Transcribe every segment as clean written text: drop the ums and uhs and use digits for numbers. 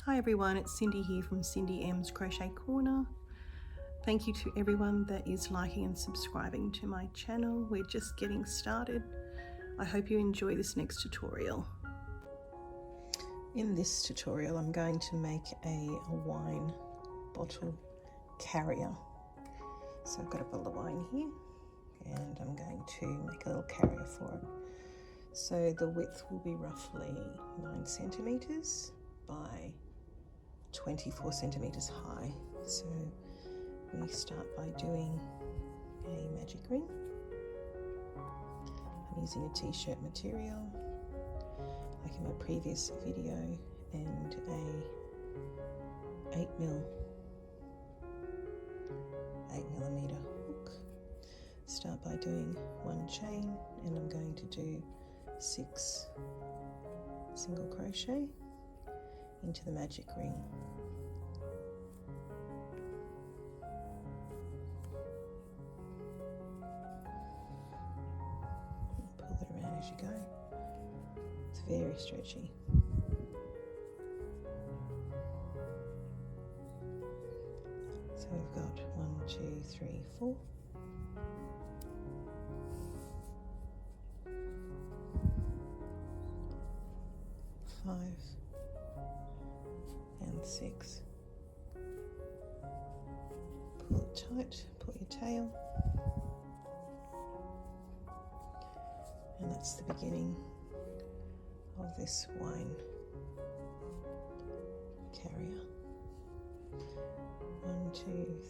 Hi everyone, it's Cindy here from Cindy M's Crochet Corner. Thank you to everyone that is liking and subscribing to my channel. We're just getting started. I hope you enjoy this next tutorial. In this tutorial I'm going to make a wine bottle carrier. So I've got a bottle of wine here and I'm going to make a little carrier for it. So the width will be roughly 9 centimeters by 24 centimeters high. So we start by doing a magic ring. I'm using a t-shirt material like in my previous video and a 8mm hook. Start by doing 1 chain and I'm going to do 6 single crochet into the magic ring. Pull it around as you go. It's very stretchy. So we've got 1, 2, 3, 4. And 6. Pull it tight, pull your tail, and that's the beginning of this wine carrier. 1, 2,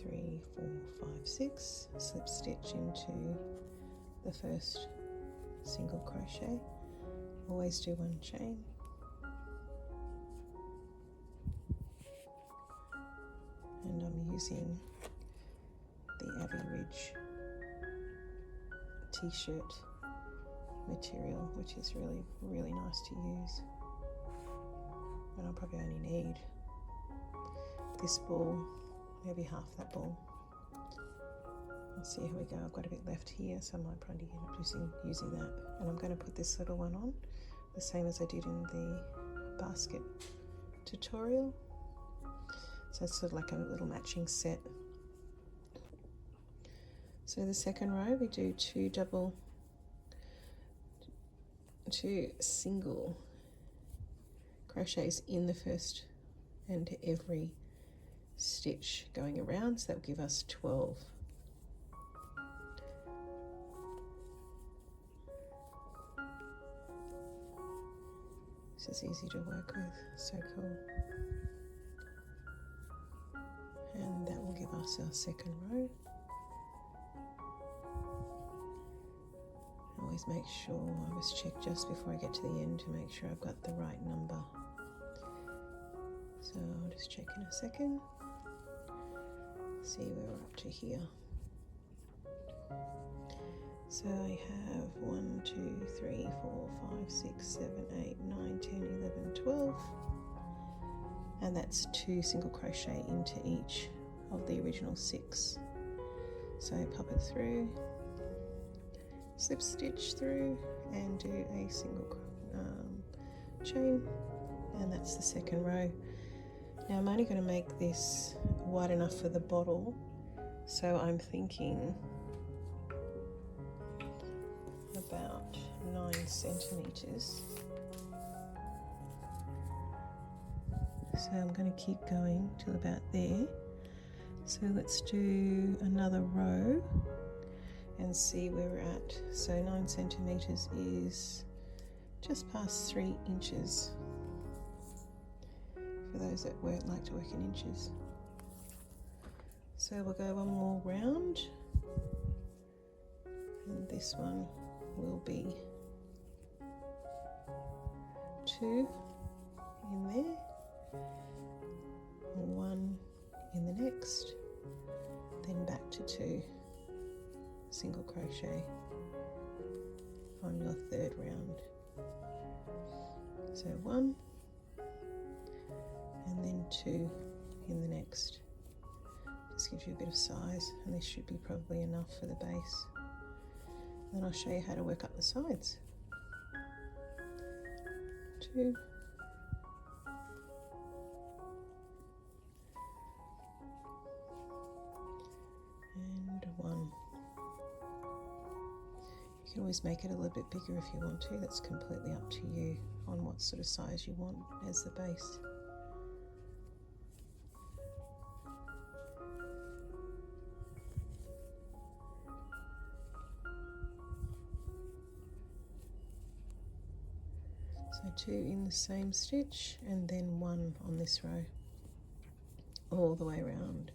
3, 4, 5, 6. Slip stitch into the first single crochet. Always do 1 chain. And I'm using the Abbey Ridge t-shirt material, which is really nice to use. And I'll probably only need this ball, maybe half that ball. Let's see how we go. I've got a bit left here, so I might probably end up using that. And I'm going to put this little one on, the same as I did in the basket tutorial. So it's sort of like a little matching set. So the second row we do 2 single crochets in the first and every stitch going around, so that will give us 12. This is easy to work with, so cool. And that will give us our second row. Always make sure, I always check just before I get to the end to make sure I've got the right number. So I'll just check in a second. See where we're up to here. So I have 1, 2, 3, 4, 5, 6, 7, 8, 9, 10, 11, 12. And that's 2 single crochet into each of the original 6. So pop it through, slip stitch through, and do a single chain, and that's the second row. Now I'm only going to make this wide enough for the bottle, so I'm thinking about 9 centimeters. So I'm going to keep going till about there. So let's do another row and see where we're at. So 9 centimeters is just past 3 inches for those that like to work in inches. So we'll go one more round, and this one will be 2 in there, 1 in the next, then back to 2 single crochet on your third round. So 1 and then 2 in the next. Just gives you a bit of size, and this should be probably enough for the base. Then I'll show you how to work up the sides. 2 You can always make it a little bit bigger if you want to. That's completely up to you on what sort of size you want as the base. So 2 in the same stitch and then 1 on this row all the way around.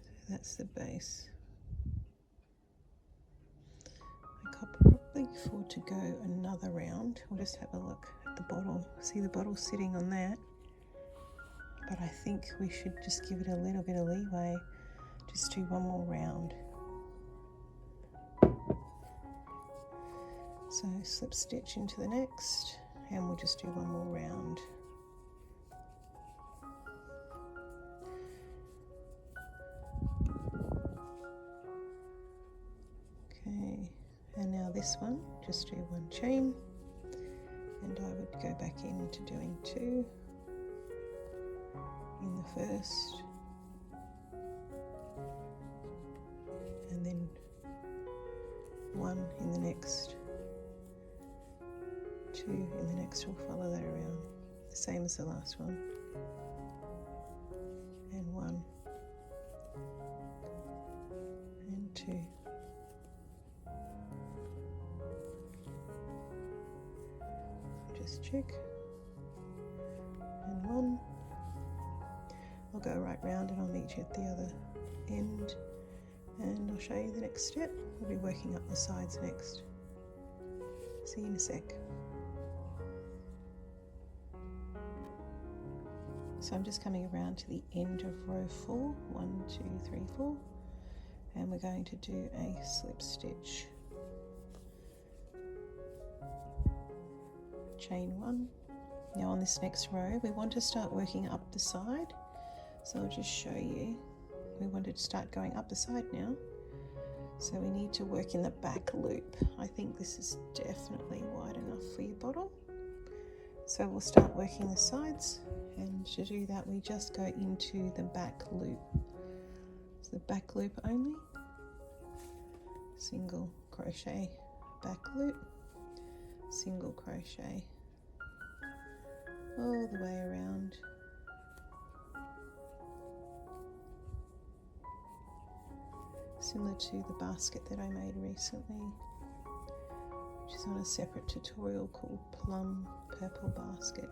So that's the base. I could probably afford to go another round. We'll just have a look at the bottle. See the bottle sitting on that? But I think we should just give it a little bit of leeway. Just do one more round. So slip stitch into the next, and we'll just do one more round. Okay, and now this one, just do 1 chain, and I would go back into doing 2 in the first, and then 1 in the next. 2 in the next, will follow that around, the same as the last one, and 1 and 2. Just check, and 1. I'll go right round and I'll meet you at the other end, and I'll show you the next step. We'll be working up the sides next. See you in a sec. So I'm just coming around to the end of row 4, 1, 2, 3, 4, and we're going to do a slip stitch. Chain 1. Now on this next row, we want to start working up the side. So I'll just show you. We want to start going up the side now. So we need to work in the back loop. I think this is definitely wide enough for your bottle. So we'll start working the sides, and to do that we just go into the back loop. So the back loop only, single crochet, back loop, single crochet, all the way around. Similar to the basket that I made recently, which is on a separate tutorial called Plum Purple Basket.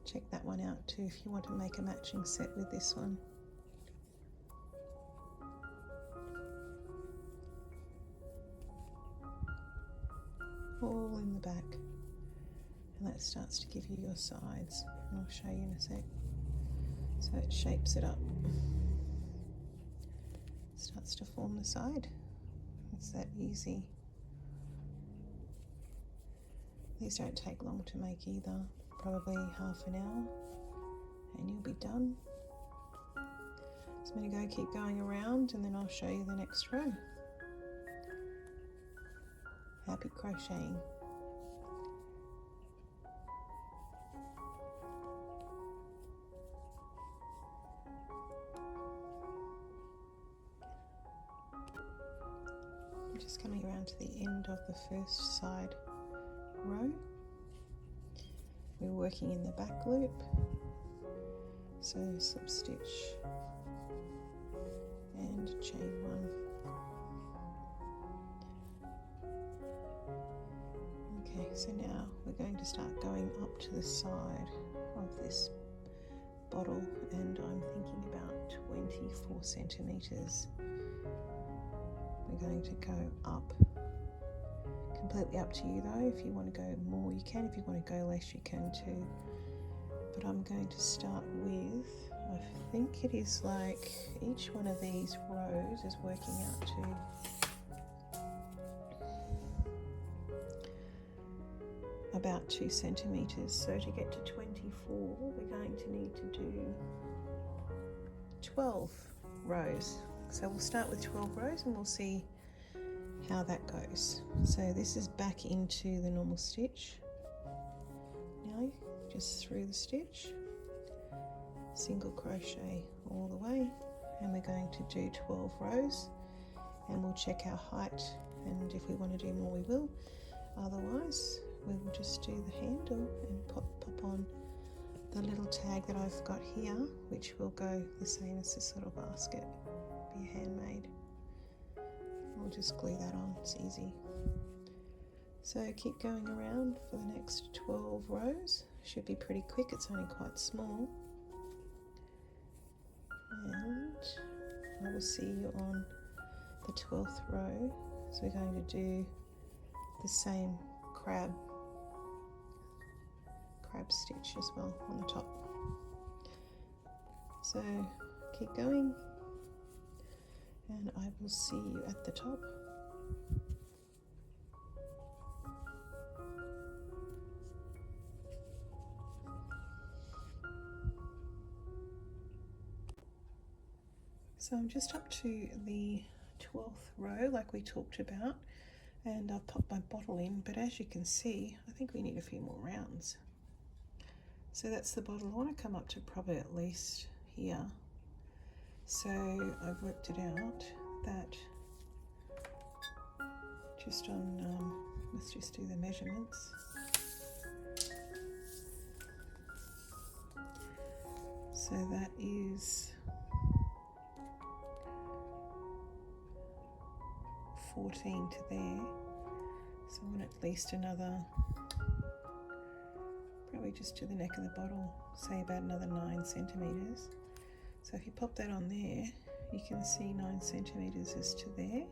Check that one out too if you want to make a matching set with this one. All in the back, and that starts to give you your sides, and I'll show you in a sec. So it shapes it up, starts to form the side. It's that easy. These don't take long to make either, probably half an hour and you'll be done. So I'm going to keep going around, and then I'll show you the next row. Happy crocheting. I'm just coming around to the end of the first side row. We're working in the back loop, so slip stitch and chain 1. Okay, so now we're going to start going up to the side of this bottle, and I'm thinking about 24 centimeters. We're going to go up. Completely up to you though. If you want to go more you can, if you want to go less you can too, but I'm going to start with, I think it is like each one of these rows is working out to about 2 centimeters. So to get to 24 we're going to need to do 12 rows. So we'll start with 12 rows and we'll see how that goes. So this is back into the normal stitch. Now just through the stitch, single crochet all the way, and we're going to do 12 rows. and we'll check our height, and if we want to do more we will, otherwise we will just do the handle and pop on the little tag that I've got here, which will go the same as this little basket, be handmade. I'll just glue that on, it's easy. So keep going around for the next 12 rows. Should be pretty quick, it's only quite small. And I will see you on the 12th row. So we're going to do the same crab stitch as well on the top. So keep going, and I will see you at the top. So I'm just up to the 12th row like we talked about, and I've popped my bottle in, but as you can see I think we need a few more rounds. So that's the bottle. I want to come up to probably at least here. So I've worked it out that just on, let's just do the measurements. So that is 14 to there. So I want at least another, probably just to the neck of the bottle, say about another 9 centimeters. So if you pop that on there, you can see 9 centimeters is to there.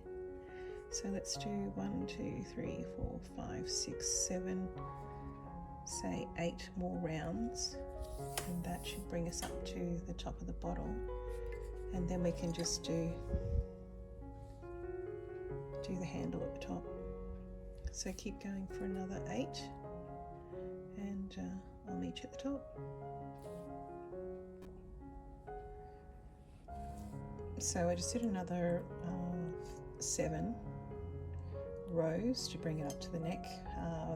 So let's do 1, 2, 3, 4, 5, 6, 7, say 8 more rounds, and that should bring us up to the top of the bottle, and then we can just do the handle at the top. So keep going for another 8, and I'll meet you at the top. So I just did another 7 rows to bring it up to the neck.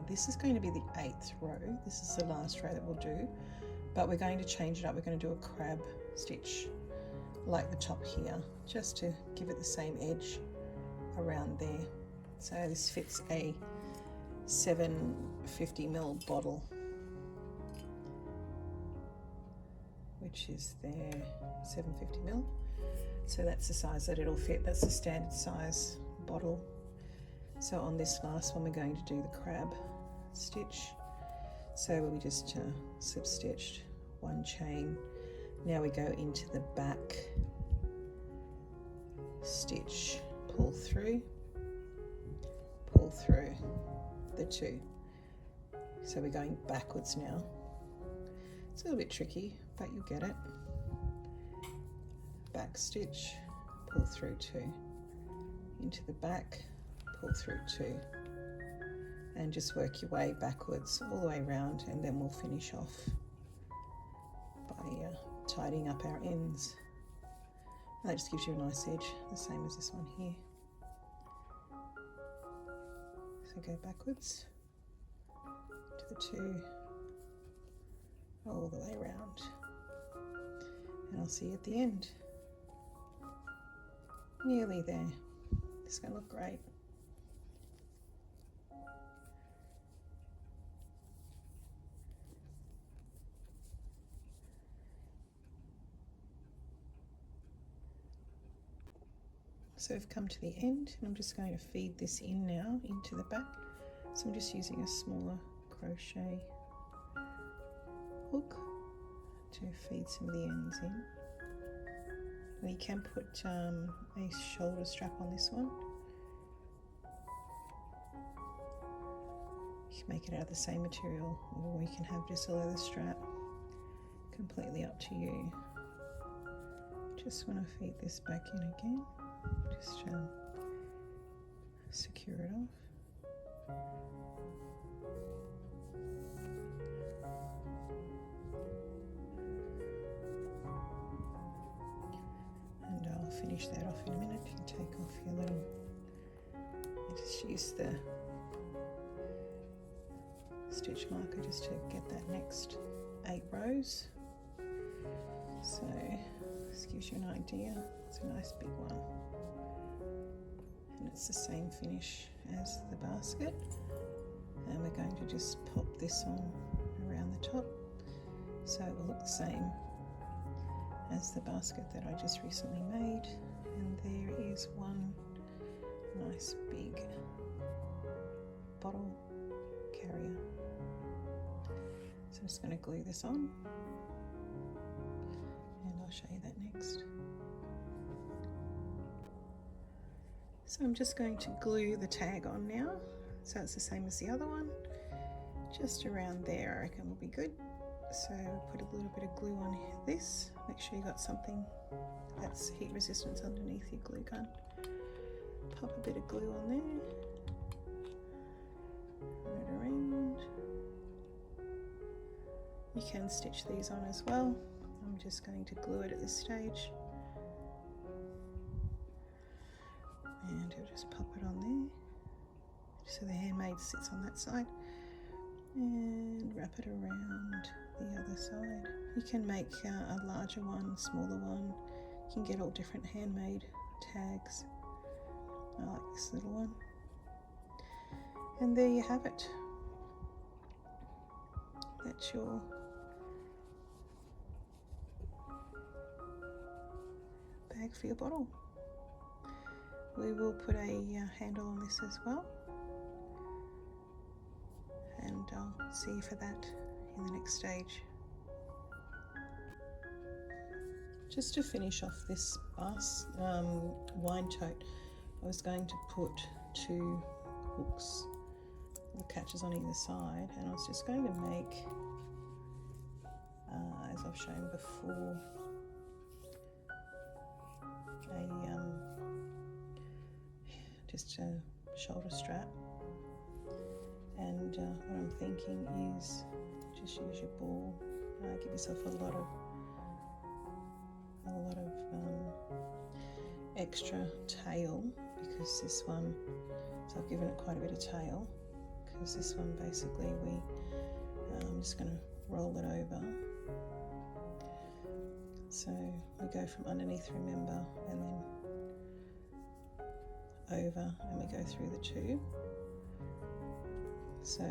This is going to be the 8th row. This is the last row that we'll do, but we're going to change it up. We're going to do a crab stitch like the top here, just to give it the same edge around there. So this fits a 750ml bottle, which is there, 750ml. So that's the size that it'll fit. That's the standard size bottle. So on this last one we're going to do the crab stitch. So we just slip stitched 1 chain. Now we go into the back stitch, pull through the 2. So we're going backwards now. It's a little bit tricky, but you'll get it. Back stitch, pull through 2, into the back, pull through 2, and just work your way backwards all the way around, and then we'll finish off by tidying up our ends. And that just gives you a nice edge, the same as this one here. So go backwards to the 2, all the way around, and I'll see you at the end. Nearly there. It's going to look great. So we've come to the end, and I'm just going to feed this in now into the back. So I'm just using a smaller crochet hook to feed some of the ends in. And you can put a shoulder strap on this one. You can make it out of the same material, or you can have just a leather strap. Completely up to you. Just want to feed this back in again. Just secure it off. And I'll finish that off in a minute. You can take off your little, you just use the stitch marker just to get that next 8 rows. So this gives you an idea. It's a nice big one. and it's the same finish as the basket, and we're going to just pop this on around the top so it will look the same as the basket that I just recently made. And there is one nice big bottle carrier. So I'm just going to glue this on, and I'll show you that next. So I'm just going to glue the tag on now, so it's the same as the other one. Just around there I reckon will be good. So put a little bit of glue on this, make sure you got something that's heat resistant underneath your glue gun. Pop a bit of glue on there, run it around. You can stitch these on as well. I'm just going to glue it at this stage, and you'll just pop it on there so the Handmade sits on that side, and wrap it around the other side. You can make a larger one, a smaller one. You can get all different Handmade tags. I like this little one. And there you have it. That's your bag for your bottle. We will put a handle on this as well, and I'll see you for that in the next stage. Just to finish off this wine tote, I was going to put 2 hooks or catches on either side, and I was just going to make, as I've shown before, just a shoulder strap. And what I'm thinking is just use your ball, give yourself a lot of extra tail, because this one, so I've given it quite a bit of tail, because this one basically I'm just going to roll it over. So we go from underneath, remember, and then over, and we go through the tube. So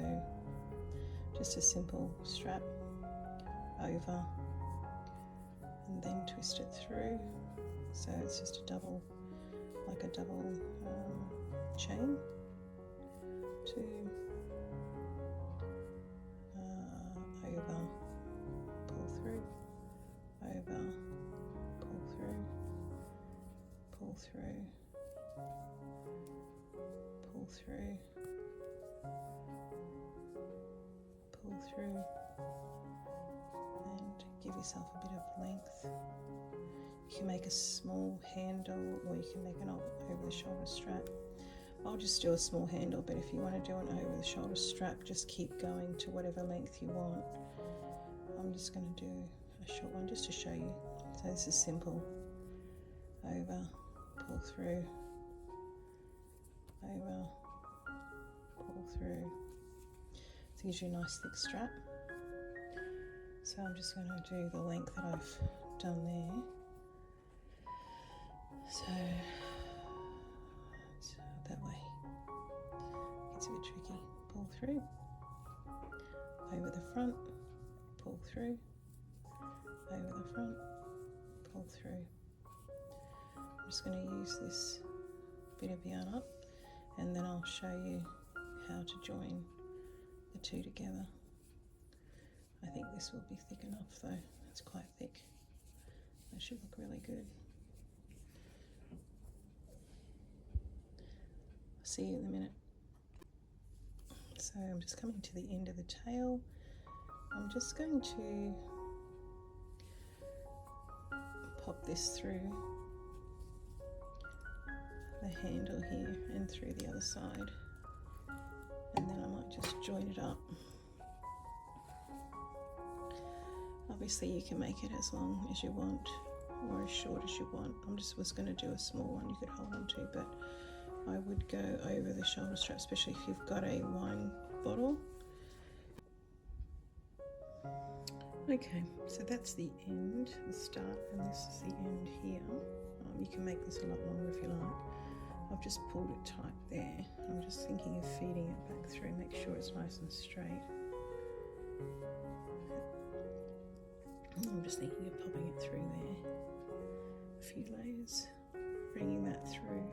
just a simple strap over and then twist it through. So it's just a double, like a double chain to over, pull through, over, pull through, pull through, pull through, pull through, and give yourself a bit of length. You can make a small handle, or you can make an over the shoulder strap. I'll just do a small handle, but if you want to do an over the shoulder strap, just keep going to whatever length you want. I'm just going to do a short one just to show you. So this is simple. Over, pull through, over, pull through. So it gives you a nice thick strap. So I'm just going to do the length that I've done there. So that way. It's a bit tricky. Pull through, over the front, pull through, over the front, pull through. I'm just going to use this bit of yarn up, and then I'll show you how to join the two together. I think this will be thick enough though. It's quite thick. That should look really good. See you in a minute. So I'm just coming to the end of the tail. I'm just going to pop this through the handle here and through the other side, and then I might just join it up. Obviously you can make it as long as you want or as short as you want. I just was going to do a small one you could hold on to, but I would go over the shoulder strap, especially if you've got a wine bottle. Okay, so that's the end, the start, and this is the end here. You can make this a lot longer if you like. I've just pulled it tight there. I'm just thinking of feeding it back through, make sure it's nice and straight. I'm just thinking of popping it through there, a few layers, bringing that through,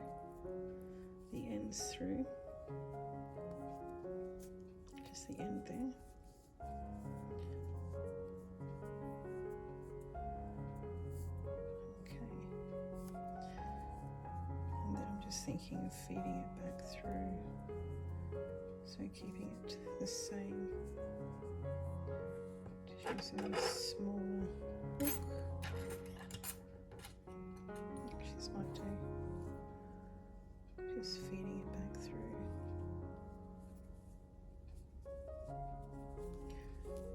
the ends through, just the end there. Thinking of feeding it back through, so keeping it the same. Just using a smaller hook, which this might do. Just feeding it back through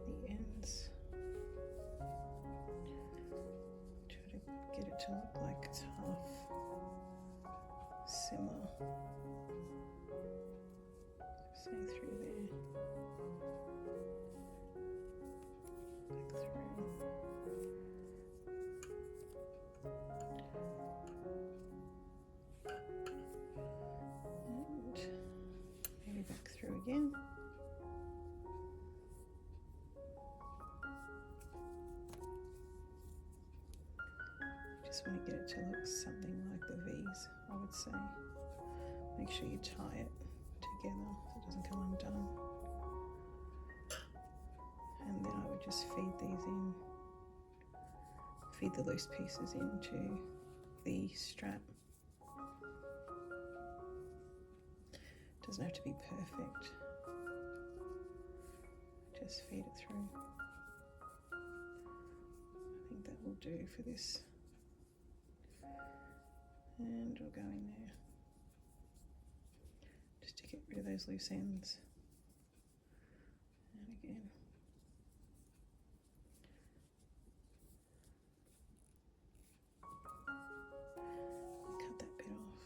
the ends. Try to get it to look like it's half similar, say through there, back through, and maybe back through again. Just want to get it to look something like the V's, I would say. Make sure you tie it together so it doesn't come undone. And then I would just feed these in, feed the loose pieces into the strap. It doesn't have to be perfect. Just feed it through. I think that will do for this. And we'll go in there just to get rid of those loose ends. And again. Cut that bit off.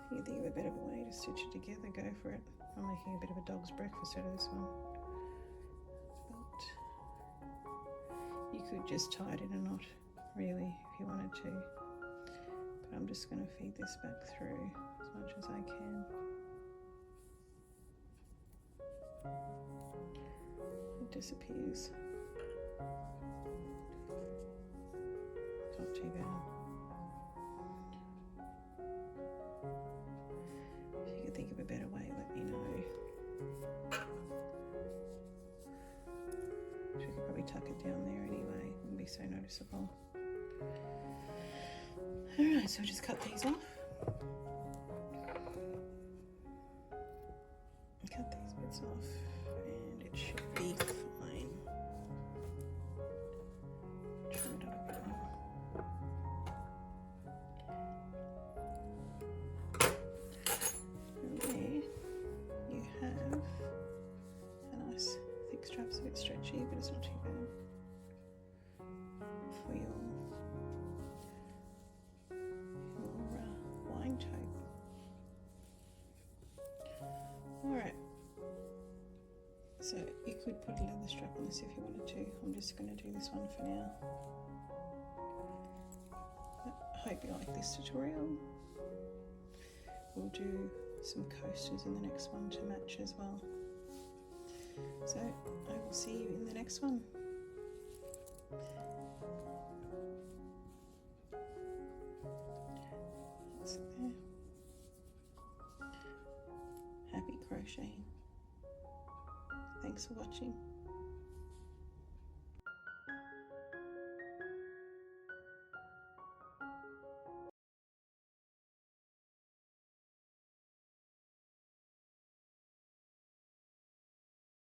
If you think of a better way to stitch it together, go for it. I'm making a bit of a dog's breakfast out of this one. You could just tie it in a knot, really, if you wanted to. But I'm just going to feed this back through as much as I can. It disappears. It's not too bad. If you can think of a better way, let me know. We could probably tuck it down there anyway, it wouldn't be so noticeable. Alright, so just cut these off. Cut these bits off, and it should be fine. Trim it up a bit more. And there you have a nice thick strap. It's a bit stretchy, but it's not too bad for your wine tote. Alright, so you could put a leather strap on this if you wanted to. I'm just going to do this one for now. I hope you like this tutorial. We'll do some coasters in the next one to match as well. So I will see you in the next one. That's it there. Happy crocheting. Thanks for watching.